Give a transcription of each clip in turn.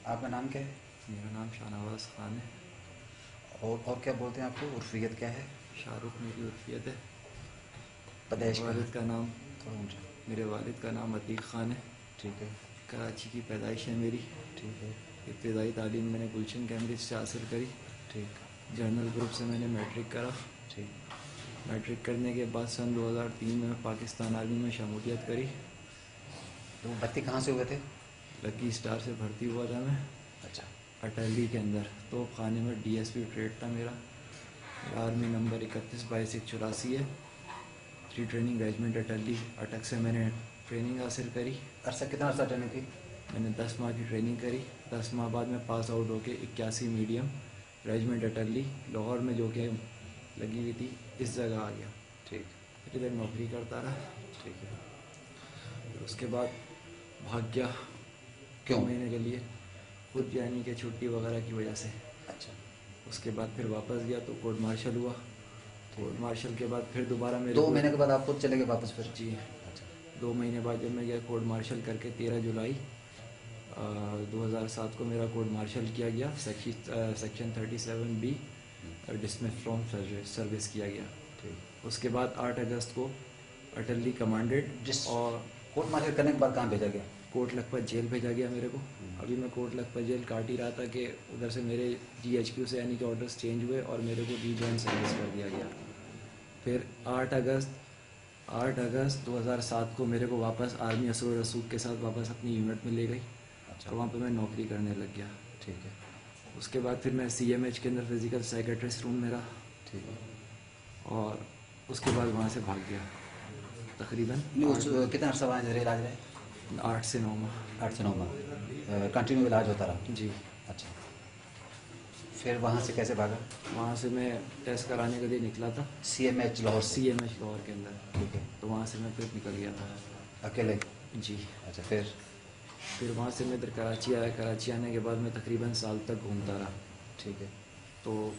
آپ کا نام کیا ہے؟ میرا نام شاہنواز خان ہے. اور کیا بولتے ہیں آپ کو؟ عرفیت کیا ہے؟ شاہ رخ میری عرفیت ہے. پیدائش کہاں؟ میرے والد کا نام عتیق خان ہے. ٹھیک ہے. کراچی کی پیدائش ہے میری. ٹھیک ہے. ابتدائی تعلیم میں نے گلشن کیمبرج سے حاصل کری. ٹھیک. جنرل گروپ سے میں نے میٹرک کرا. ٹھیک. میٹرک کرنے کے بعد سن 2003 میں پاکستان آرمی میں شمولیت کری. تو بھرتی کہاں سے ہوئے تھے؟ لکی اسٹار سے بھرتی ہوا تھا میں. اچھا. اٹلی کے اندر توپ خانے میں ڈی ایس پی ٹریڈ تھا میرا. آرمی نمبر 31/22/84 ہے. 3 ٹریننگ ریجمنٹ اٹلی اٹک سے میں نے ٹریننگ حاصل کری. عرصہ کتنا عرصہ ٹریننگ کی؟ میں نے 10 ماہ کی ٹریننگ کری. 10 ماہ بعد میں پاس آؤٹ ہو کے 81 میڈیم ریجمنٹ اٹلی لاہور میں جو کہ لگی ہوئی تھی اس جگہ آ گیا. ٹھیک. پھر ادھر نوکری کرتا رہا. ٹھیک ہے. پھر اس کے بعد بھاگ گیا 2 مہینے کے لیے خود یعنی کہ چھٹی وغیرہ کی وجہ سے. اچھا. اس کے بعد پھر واپس گیا تو کورٹ مارشل ہوا. کورٹ مارشل کے بعد پھر دوبارہ میرے 2 مہینے کے بعد آپ خود چلے گئے واپس پھر؟ جی. اچھا. 2 مہینے بعد جب میں گیا کورٹ مارشل کر کے 13 جولائی 2007 کو میرا کورٹ مارشل کیا گیا. Section 37B dismiss from service کیا گیا. اس کے بعد 8 اگست کو اٹلی کمانڈڈ اور کورٹ مارشل کرنے کے بعد کہاں بھیجا گیا؟ کوٹ لکھپت جیل بھیجا گیا میرے کو. ابھی میں کوٹ لکھپت جیل کاٹ ہی رہا تھا کہ ادھر سے میرے GHQ سے یعنی کہ آرڈرس چینج ہوئے اور میرے کو ری جوائن سروس کر دیا گیا. پھر 8 اگست 2007 کو میرے کو واپس آرمی اسرور رسوخ کے ساتھ واپس اپنی یونٹ میں لے گئی. اچھا. اور وہاں پہ میں نوکری کرنے لگ گیا. ٹھیک ہے. اس کے بعد پھر میں CMH کے اندر فزیکل سائیکیٹرسٹ روم میرا. ٹھیک ہے. اور اس کے بعد وہاں سے بھاگ گیا. تقریباً کتنا عرصہ وہاں زیر علاج رہے؟ 8 سے 9 ماہ. 8 سے 9 ماہ کنٹینیو علاج ہوتا رہا؟ جی. اچھا. پھر وہاں سے کیسے بھاگا؟ وہاں سے میں ٹیسٹ کرانے کے لیے نکلا تھا. CMH لاہور سے؟ CMH لاہور کے اندر. ٹھیک ہے. تو وہاں سے میں پھر نکل گیا تھا اکیلے؟ جی. اچھا. پھر وہاں سے میں ادھر کراچی آیا. کراچی آنے کے بعد میں تقریباً سال تک گھومتا رہا. ٹھیک ہے. تو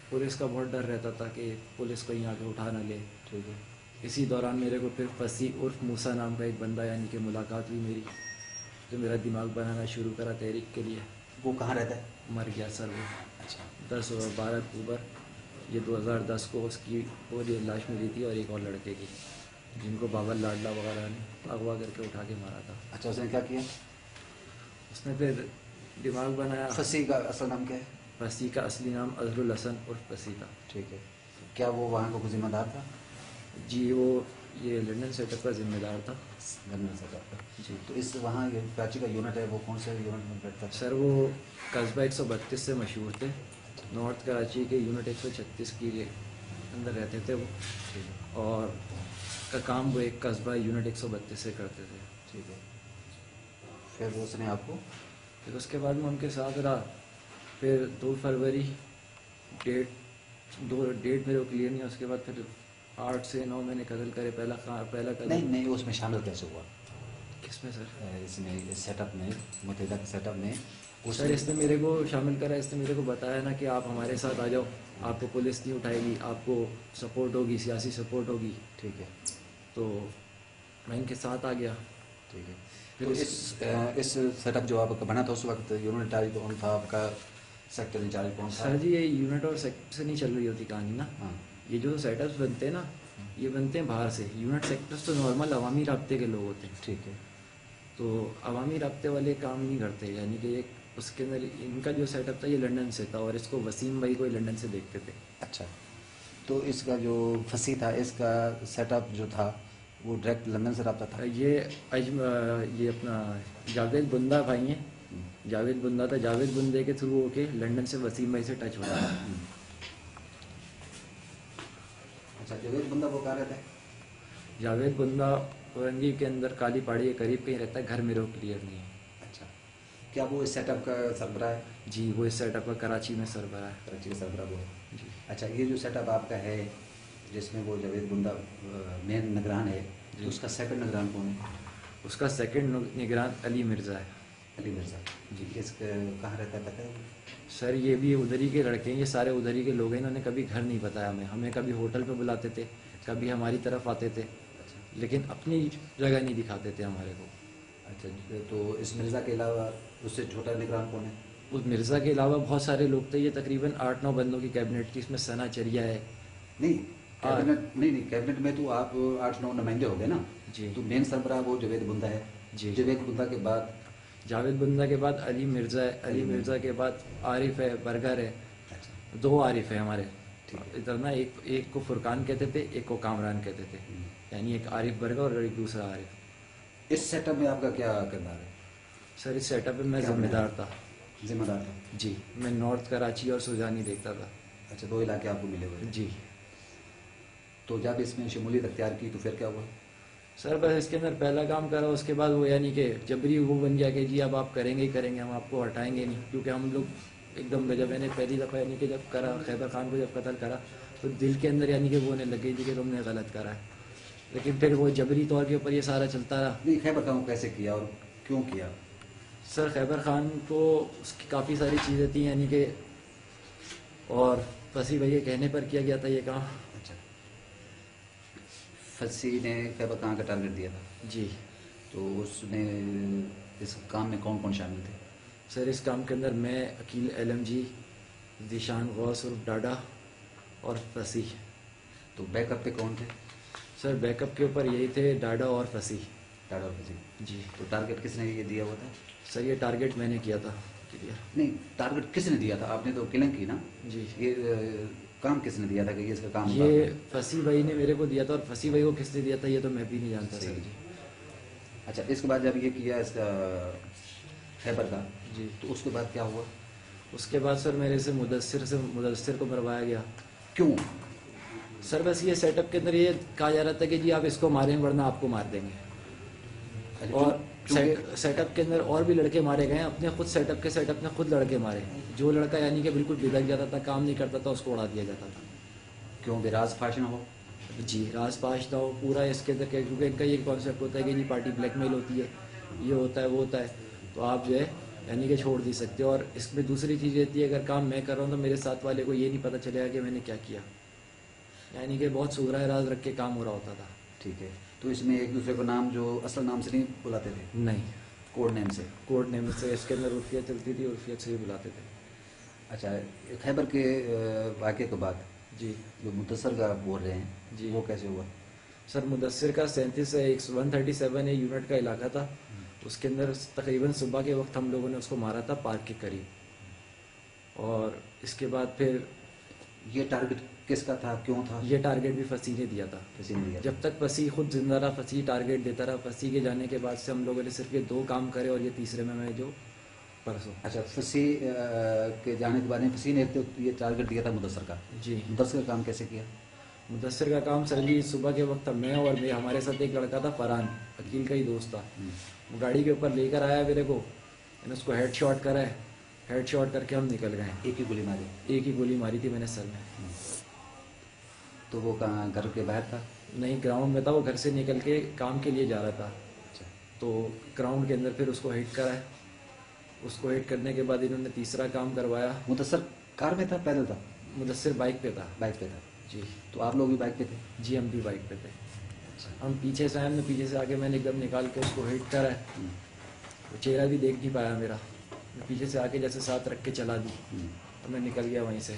پولیس کا بہت ڈر رہتا تھا کہ پولیس کہیں آ کے اٹھا نہ لے. ٹھیک ہے. اسی دوران میرے کو پھر فصیح عرف موسیٰ نام کا ایک بندہ یعنی کہ ملاقات ہوئی میری, جو میرا دماغ بنانا شروع کرا تحریک کے لیے. وہ کہاں رہتا ہے؟ مر گیا سر وہ. اچھا. 12 اکتوبر یہ 2010 کو اس کی پوری لاش ملی تھی اور ایک اور لڑکے کی جن کو بابر لاڈلا وغیرہ نے اغوا کر کے اٹھا کے مارا تھا. اچھا. اس نے کیا کیا؟ اس نے پھر دماغ بنایا. فصیح کا اصل نام کیا ہے؟ فصیح کا اصلی نام اظہر الحسن عرف فصیح تھا. ٹھیک ہے. کیا وہ وہاں کا کوئی ذمہ دار تھا؟ جی. وہ یہ لنڈن سیٹ اپ کا ذمہ دار تھا. لندن سیٹ اپ کا. جی. تو اس وہاں کراچی کا یونٹ ہے وہ کون سے یونٹ میں بیٹھتا ہے؟ سر وہ قصبہ 132 سے مشہور تھے. نارتھ کراچی کے یونٹ 136 کے اندر رہتے تھے وہ. اور کا کام وہ ایک قصبہ یونٹ 132 سے کرتے تھے. ٹھیک ہے. پھر اس نے آپ کو پھر اس کے بعد میں ان کے ساتھ رہا. پھر 2 فروری ڈیٹ میرے کو کلیئر نہیں ہے. اس کے بعد پھر 8 سے 9 مہینے قتل کرے. پہلا قتل نہیں اس میں شامل کیسے ہوا؟ کس میں سر؟ اس میں سیٹ اپ میں متحدہ سیٹ اپ میں سر اس نے میرے کو شامل کرا. اس نے میرے کو بتایا نا کہ آپ ہمارے ساتھ آ جاؤ, آپ کو پولیس نہیں اٹھائے گی, آپ کو سپورٹ ہوگی, سیاسی سپورٹ ہوگی. ٹھیک ہے. تو میں ان کے ساتھ آ گیا. ٹھیک ہے. تو اس سیٹ اپ جو آپ کا بنا تھا اس وقت یونٹ انچارج کون تھا آپ کا؟ سیکٹر انچارج کون تھا؟ سر جی یہ یونٹ اور سیکٹر سے نہیں چل رہی ہوتی کہانی نا. ہاں. یہ جو سیٹ اپس بنتے ہیں نا یہ بنتے ہیں باہر سے. یونٹ سیکٹرس تو نارمل عوامی رابطے کے لوگ ہوتے ہیں. ٹھیک ہے. تو عوامی رابطے والے کام نہیں کرتے. یعنی کہ ایک اس کے اندر ان کا جو سیٹ اپ تھا یہ لنڈن سے تھا اور اس کو وسیم بھائی کو لنڈن سے دیکھتے تھے. اچھا. تو اس کا جو فصیح تھا اس کا سیٹ اپ جو تھا وہ ڈائریکٹ لندن سے رابطہ تھا؟ یہ اپنا جاوید بندہ بھائی ہیں. جاوید بندہ تھا. جاوید بندے کے تھرو ہو کے لنڈن سے وسیم بھائی سے ٹچ ہوا تھا. اچھا. جاوید بندہ وہ کہاں رہتا ہے؟ جاوید بندہ اورنگی کے اندر کالی پہاڑی کے قریب کہیں رہتا ہے. گھر میرے کو کلیئر نہیں ہے. اچھا. کیا وہ اس سیٹ اپ کا سربراہ ہے؟ جی وہ اس سیٹ اپ کا کراچی میں سربراہ ہے. کراچی کا سربراہ وہ ہے. جی. اچھا. یہ جو سیٹ اپ آپ کا ہے جس میں وہ جاوید بندہ مین نگران ہے تو اس کا سیکنڈ نگران کون ہے؟ اس کا سیکنڈ نگران علی مرزا ہے. علی مرزا. جی. اس کہاں رہتا ہے پتہ ہے؟ سر یہ بھی ادھر ہی کے لڑکے ہیں. یہ سارے ادھر ہی کے لوگ ہیں. انہوں نے کبھی گھر نہیں بتایا ہمیں کبھی ہوٹل پہ بلاتے تھے, کبھی ہماری طرف آتے تھے, لیکن اپنی جگہ نہیں دکھاتے تھے ہمارے کو. اچھا، تو اس مرزا کے علاوہ اس سے چھوٹا نگران کون ہے؟ اس مرزا کے علاوہ بہت سارے لوگ تھے، یہ تقریباً 8-9 بندوں کی کیبنٹ تھی، اس میں ثنا چریا ہے. نہیں کیبنٹ، نہیں کیبنٹ میں تو آپ 8-9 نمائندے ہو گئے نا. جی تو مین سربراہ وہ جاوید بندہ ہے. جی. جاوید بندہ کے بعد جاوید بندہ کے بعد علی مرزا ہے، علی مرزا کے بعد عارف ہے، برگر ہے. 2 عارف ہیں ہمارے ادھر نا. ایک کو فرقان کہتے تھے، ایک کو کامران کہتے تھے، یعنی ایک عارف برگر اور ایک دوسرا عارف. اس سیٹ اپ میں آپ کا کیا کردار ہے؟ سر اس سیٹ اپ میں میں ذمہ دار تھا. ذمہ دار تھا. جی، میں نارتھ کراچی اور سوجانی دیکھتا تھا. اچھا، 2 علاقے آپ کو ملے ہوئے. جی. تو جب اس میں شمولیت اختیار کی تو پھر کیا ہوا؟ سر بس اس کے اندر پہلا کام کرا، اس کے بعد وہ یعنی کہ جبری وہ بن گیا کہ جی اب آپ کریں گے ہی کریں گے، ہم آپ کو ہٹائیں گے نہیں. کیونکہ ہم لوگ ایک دم جب میں نے پہلی دفعہ یعنی کہ جب کرا خیبر خان کو جب قتل کرا تو دل کے اندر یعنی کہ وہ ہونے لگ گئی تھی کہ تم نے غلط کرا ہے. لیکن پھر وہ جبری طور کے اوپر یہ سارا چلتا رہا. نہیں، خیبر خان کو کیسے کیا اور کیوں کیا؟ سر خیبر خان کو اس کی کافی ساری چیزیں تھیں یعنی کہ، اور فصیح بھائی کے کہنے پر کیا گیا تھا یہ کام. اچھا، فصیح نے خیبر خان کا ٹارگیٹ دیا تھا. جی. تو اس نے اس کام میں کون کون شامل تھے؟ سر اس کام کے اندر میں، عقیل علم جی، ذیشان غوث اور ڈاڈا اور فصیح. تو بیک اپ پہ کون تھے؟ سر بیک اپ کے اوپر یہی تھے، ڈاڈا اور فصیح. ڈاڈا اور فصیح. جی. تو ٹارگیٹ کس نے یہ دیا ہوا تھا؟ سر یہ ٹارگیٹ میں نے کیا تھا. نہیں، ٹارگیٹ کس نے دیا تھا؟ آپ نے تو کلنگ کی نا. جی. یہ کام کس نے دیا تھا کہ یہ اس کا کام؟ یہ فصیح بھائی نے میرے کو دیا تھا، اور فصیح بھائی کو کس نے دیا تھا یہ تو میں بھی نہیں جانتا سر. جی. اچھا، اس کے بعد جب یہ کیا اس کا خیبر کا، جی. تو اس کے بعد کیا ہوا؟ اس کے بعد سر میرے سے مدثر کو مروایا گیا. کیوں؟ سر بس یہ سیٹ اپ کے اندر یہ کہا جا رہا تھا کہ جی آپ اس کو ماریں ورنہ آپ کو مار دیں گے. اور سیٹ اپ کے اندر اور بھی لڑکے مارے گئے، اپنے خود سیٹ اپ نے خود لڑکے مارے. جو لڑکا یعنی کہ بالکل بگڑ جاتا تھا، کام نہیں کرتا تھا، اس کو اڑا دیا جاتا تھا. کیوں؟ بے راز فاش نہ ہو. جی، راز پاش نہ ہو پورا اس کے اندر. کیونکہ ان کا یہ کانسیپٹ ہوتا ہے کہ جی پارٹی بلیک میل ہوتی ہے، یہ ہوتا ہے وہ ہوتا ہے، تو آپ جو ہے یعنی کہ چھوڑ نہیں سکتے. اور اس میں دوسری چیز رہتی ہے، اگر کام میں کر رہا ہوں تو میرے ساتھ والے کو یہ نہیں پتہ چلے گا کہ میں نے کیا کیا. یعنی کہ بہت سغرا راز رکھ کے کام ہو رہا ہوتا تھا. ٹھیک ہے. تو اس میں ایک دوسرے کو نام جو اصل نام سے نہیں بلاتے تھے؟ نہیں، کوڈ نیم سے. کوڈ نیم سے. اس کے اندر عرفیت چلتی تھی، عرفیت سے ہی بلاتے تھے. اچھا، خیبر کے واقعے کے بعد جی. جو مدثر کا بول رہے ہیں جی. وہ کیسے ہوا؟ سر مدثر کا 137 یونٹ کا علاقہ تھا. اس کے اندر تقریباً صبح کے وقت ہم لوگوں نے اس کو مارا تھا پارک کے قریب. اور اس کے بعد پھر یہ ٹارگیٹ کس کا تھا، کیوں تھا؟ یہ ٹارگیٹ بھی فصیح نے دیا تھا. کسی نے دیا؟ جب تک فصیح خود زندہ رہا فصیح ٹارگیٹ دیتا رہا. فصیح کے جانے کے بعد سے ہم لوگوں نے صرف یہ 2 کام کرے، اور یہ تیسرے میں جو پرسوں. اچھا، فصیح کے جانے کے بعد میں فصیح نے یہ ٹارگیٹ دیا تھا مدثر کا. جی. مدثر کا کام کیسے کیا؟ مدثر کا کام سر جی صبح کے وقت میں اور ہمارے ساتھ ایک لڑکا تھا فرحان، عقیل کا ہی دوست تھا. وہ گاڑی کے اوپر لے کر آیا میرے کو، میں نے اس کو ہیڈ شاٹ کرا ہے. ہیڈ شاٹ کر کے ہم نکل گئے. ایک ہی گولی ماری؟ ایک ہی گولی ماری تھی میں نے سر میں. تو وہ کہاں گھر کے باہر تھا؟ نہیں، گراؤنڈ میں تھا. وہ گھر سے نکل کے کام کے لیے جا رہا تھا. اچھا. تو گراؤنڈ کے اندر پھر اس کو ہٹ کرا ہے. اس کو ہٹ کرنے کے بعد انہوں نے تیسرا کام کروایا. مدثر کار میں تھا پیدل تھا؟ مدثر بائک پہ تھا. بائک پہ تھا. جی. تو آپ لوگ بھی بائک پہ تھے؟ جی ہم بھی بائک پہ تھے. ہم پیچھے سے آئے، ہم نے پیچھے سے آ کے میں نے ایک دم نکال کے اس کو ہٹ کرا ہے. وہ چہرہ بھی دیکھ نہیں پایا میرا. میں پیچھے سے آ کے جیسے ساتھ رکھ کے چلا دی اور میں نکل گیا وہیں سے.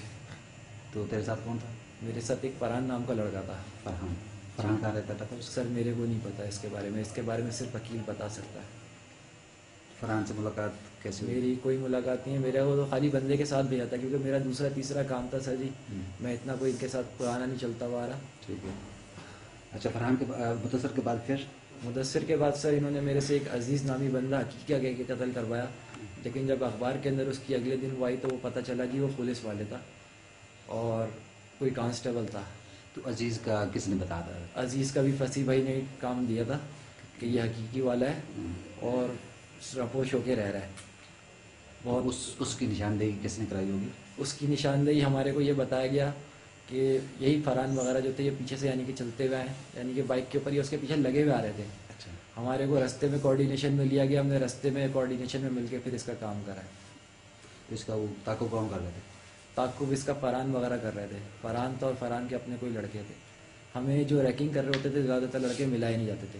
تو تیرے ساتھ کون تھا؟ میرے ساتھ ایک فرحان نام کا لڑکا تھا. فرحان. فرحان کہاں رہتا تھا؟ سر میرے کو نہیں پتا اس کے بارے میں. اس کے بارے میں صرف وکیل بتا سکتا ہے. فرحان سے ملاقات کیسے ہوئی؟ میری کوئی ملاقات نہیں ہے. میرا وہ تو خالی بندے کے ساتھ بھیجا تھا، کیونکہ میرا دوسرا تیسرا کام تھا سر جی. میں اتنا کوئی ان کے ساتھ پرانا نہیں چلتا ہوا رہا. ٹھیک ہے. اچھا، فرحان کے مدثر کے بعد پھر؟ مدثر کے بعد سر انہوں نے میرے سے ایک عزیز نامی بندہ حقیقہ کہہ کے قتل کروایا. لیکن جب اخبار کے اندر اس کی اگلے دن وہ آئی تو وہ پتہ چلا جی وہ پولیس والے تھا اور کوئی کانسٹیبل تھا. تو عزیز کا کس نے بتا تھا؟ عزیز کا بھی فصیح بھائی نے کام دیا تھا کہ یہ حقیقی والا ہے اور رپوش ہو کے رہ رہا ہے. بہت اس کی نشاندہی کس نے کرائی ہوگی؟ اس کی نشاندہی ہمارے کو یہ بتایا گیا کہ یہی فرحان وغیرہ جو تھے یہ پیچھے سے یعنی کہ چلتے ہوئے آئے، یعنی کہ بائک کے اوپر یہ اس کے پیچھے لگے ہوئے آ رہے تھے. اچھا. ہمارے کو رستے میں کوارڈینیشن میں لیا گیا. ہم نے رستے میں کوارڈینیشن میں مل کے پھر اس کا کام کرا ہے. تو اس کا وہ تعاقب کون کر رہے تھے؟ تعاقب اس کا فرحان وغیرہ کر رہے تھے. فرحان تھا اور فرحان کے اپنے کوئی لڑکے تھے. ہمیں جو ریکنگ کر رہے ہوتے تھے زیادہ تر لڑکے ملائے نہیں جاتے تھے.